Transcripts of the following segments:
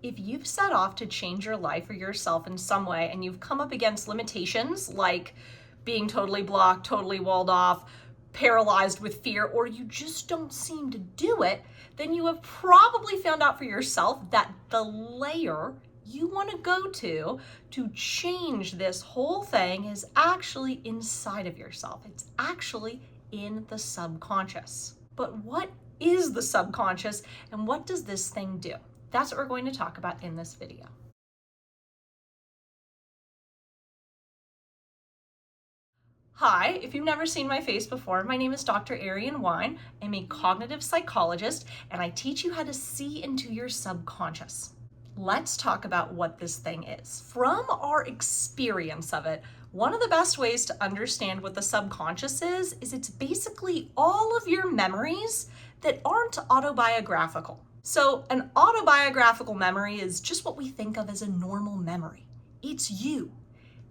If you've set off to change your life or yourself in some way and you've come up against limitations like being totally blocked, totally walled off, paralyzed with fear, or you just don't seem to do it, then you have probably found out for yourself that the layer you want to go to change this whole thing is actually inside of yourself. It's actually in the subconscious. But what is the subconscious and what does this thing do? That's what we're going to talk about in this video. Hi, if you've never seen my face before, my name is Dr. Erienne Weine. I'm a cognitive psychologist and I teach you how to see into your subconscious. Let's talk about what this thing is. From our experience of it, one of the best ways to understand what the subconscious is it's basically all of your memories that aren't autobiographical. So an autobiographical memory is just what we think of as a normal memory. It's you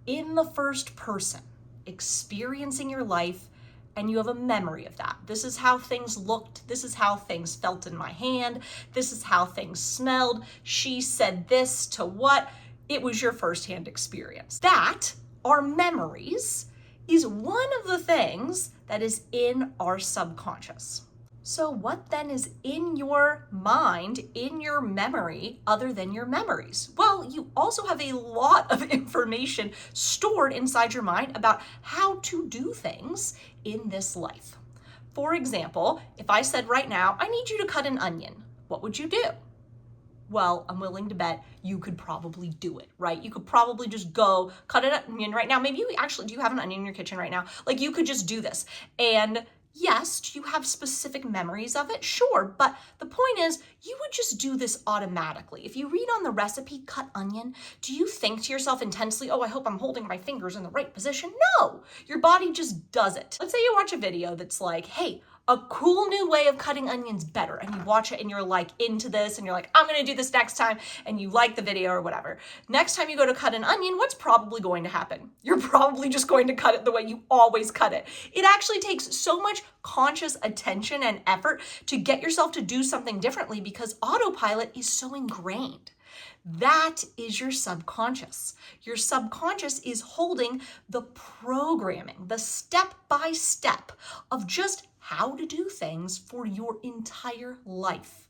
in the first person experiencing your life, and you have a memory of that. This is how things looked. This is how things felt in my hand. This is how things smelled. She said this to what? It was your firsthand experience. That, our memories, is one of the things that is in our subconscious. So what then is in your mind, in your memory, other than your memories? Well, you also have a lot of information stored inside your mind about how to do things in this life. For example, if I said right now, I need you to cut an onion, what would you do? Well, I'm willing to bet you could probably do it, right? You could probably just go cut an onion right now. Maybe you actually, do you have an onion in your kitchen right now? Like you could just do this. And yes, do you have specific memories of it? Sure, but the point is you would just do this automatically. If you read on the recipe, cut onion, do you think to yourself intensely, oh, I hope I'm holding my fingers in the right position? No, your body just does it. Let's say you watch a video that's like, hey, a cool new way of cutting onions better. And you watch it and you're like into this and you're like, I'm gonna do this next time, and you like the video or whatever. Next time you go to cut an onion, what's probably going to happen? You're probably just going to cut it the way you always cut it. It actually takes so much conscious attention and effort to get yourself to do something differently because autopilot is so ingrained. That is your subconscious. Your subconscious is holding the programming, the step-by-step of just how to do things for your entire life.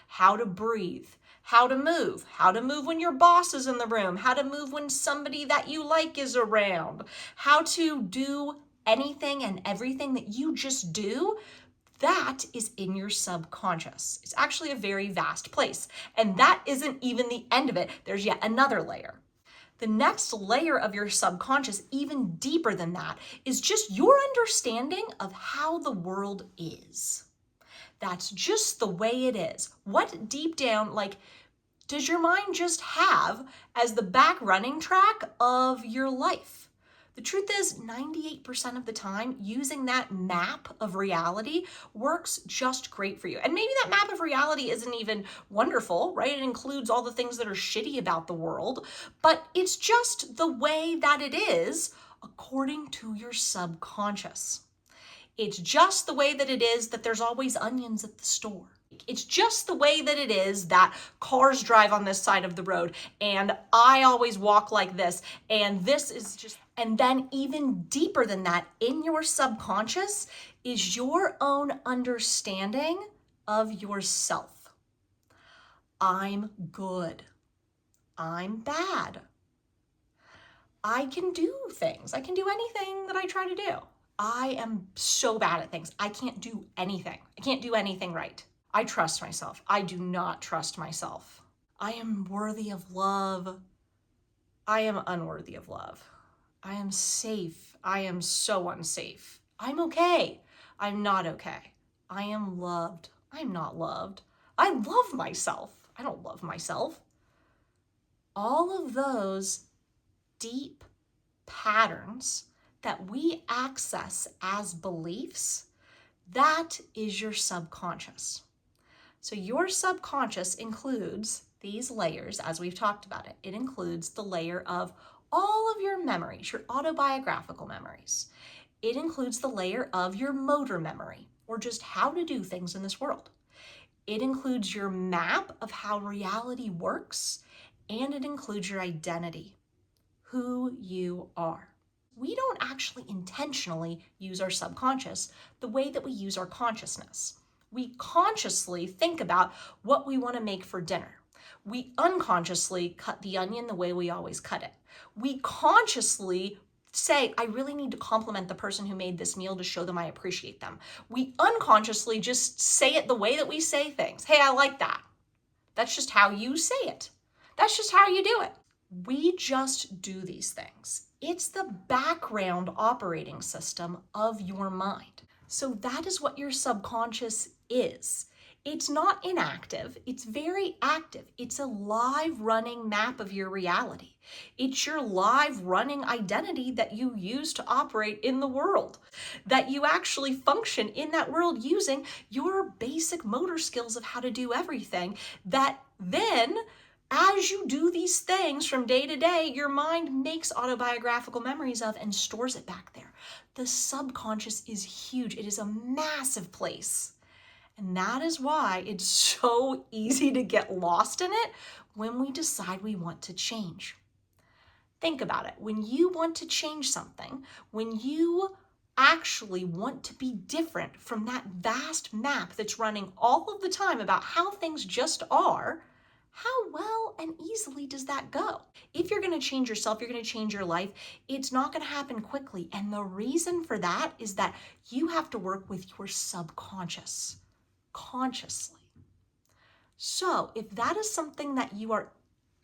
How to breathe, how to move when your boss is in the room, how to move when somebody that you like is around, how to do anything and everything that you just do. That is in your subconscious. It's actually a very vast place. And that isn't even the end of it. There's yet another layer. The next layer of your subconscious, even deeper than that, is just your understanding of how the world is. That's just the way it is. What deep down, like, does your mind just have as the back running track of your life? The truth is, 98% of the time, using that map of reality works just great for you. And maybe that map of reality isn't even wonderful, right? It includes all the things that are shitty about the world, but it's just the way that it is according to your subconscious. It's just the way that it is that there's always onions at the store. It's just the way that it is that cars drive on this side of the road and I always walk like this, and this is just, and then even deeper than that, in your subconscious is your own understanding of yourself. I'm good. I'm bad. I can do things. I can do anything that I try to do. I am so bad at things. I can't do anything. I can't do anything right. I trust myself. I do not trust myself. I am worthy of love. I am unworthy of love. I am safe. I am so unsafe. I'm okay. I'm not okay. I am loved. I'm not loved. I love myself. I don't love myself. All of those deep patterns that we access as beliefs, that is your subconscious. So your subconscious includes these layers, as we've talked about it. It includes the layer of all of your memories, your autobiographical memories. It includes the layer of your motor memory, or just how to do things in this world. It includes your map of how reality works, and it includes your identity, who you are. We don't actually intentionally use our subconscious the way that we use our consciousness. We consciously think about what we want to make for dinner. We unconsciously cut the onion the way we always cut it. We consciously say, I really need to compliment the person who made this meal to show them I appreciate them. We unconsciously just say it the way that we say things. Hey, I like that. That's just how you say it. That's just how you do it. We just do these things. It's the background operating system of your mind. So that is what your subconscious is. It's not inactive, it's very active. It's a live running map of your reality. It's your live running identity that you use to operate in the world, that you actually function in that world using your basic motor skills of how to do everything, that then as you do these things from day to day, your mind makes autobiographical memories of and stores it back there. The subconscious is huge. It is a massive place. And that is why it's so easy to get lost in it when we decide we want to change. Think about it. When you want to change something, when you actually want to be different from that vast map that's running all of the time about how things just are, how well and easily does that go? If you're going to change yourself, you're going to change your life, it's not going to happen quickly. And the reason for that is that you have to work with your subconscious consciously. So if that is something that you are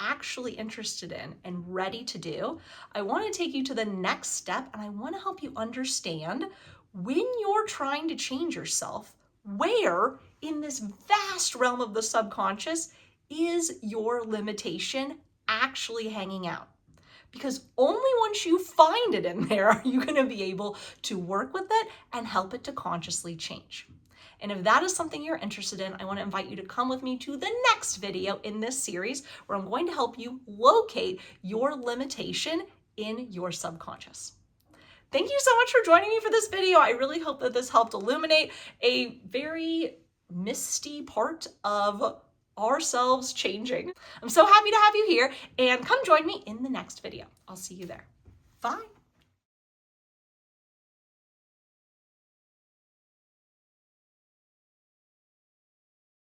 actually interested in and ready to do, I want to take you to the next step, and I want to help you understand when you're trying to change yourself, where in this vast realm of the subconscious is your limitation actually hanging out? Because only once you find it in there are you going to be able to work with it and help it to consciously change. And if that is something you're interested in, I want to invite you to come with me to the next video in this series where I'm going to help you locate your limitation in your subconscious. Thank you so much for joining me for this video. I really hope that this helped illuminate a very misty part of ourselves changing. I'm so happy to have you here, and come join me in the next video. I'll see you there. Bye.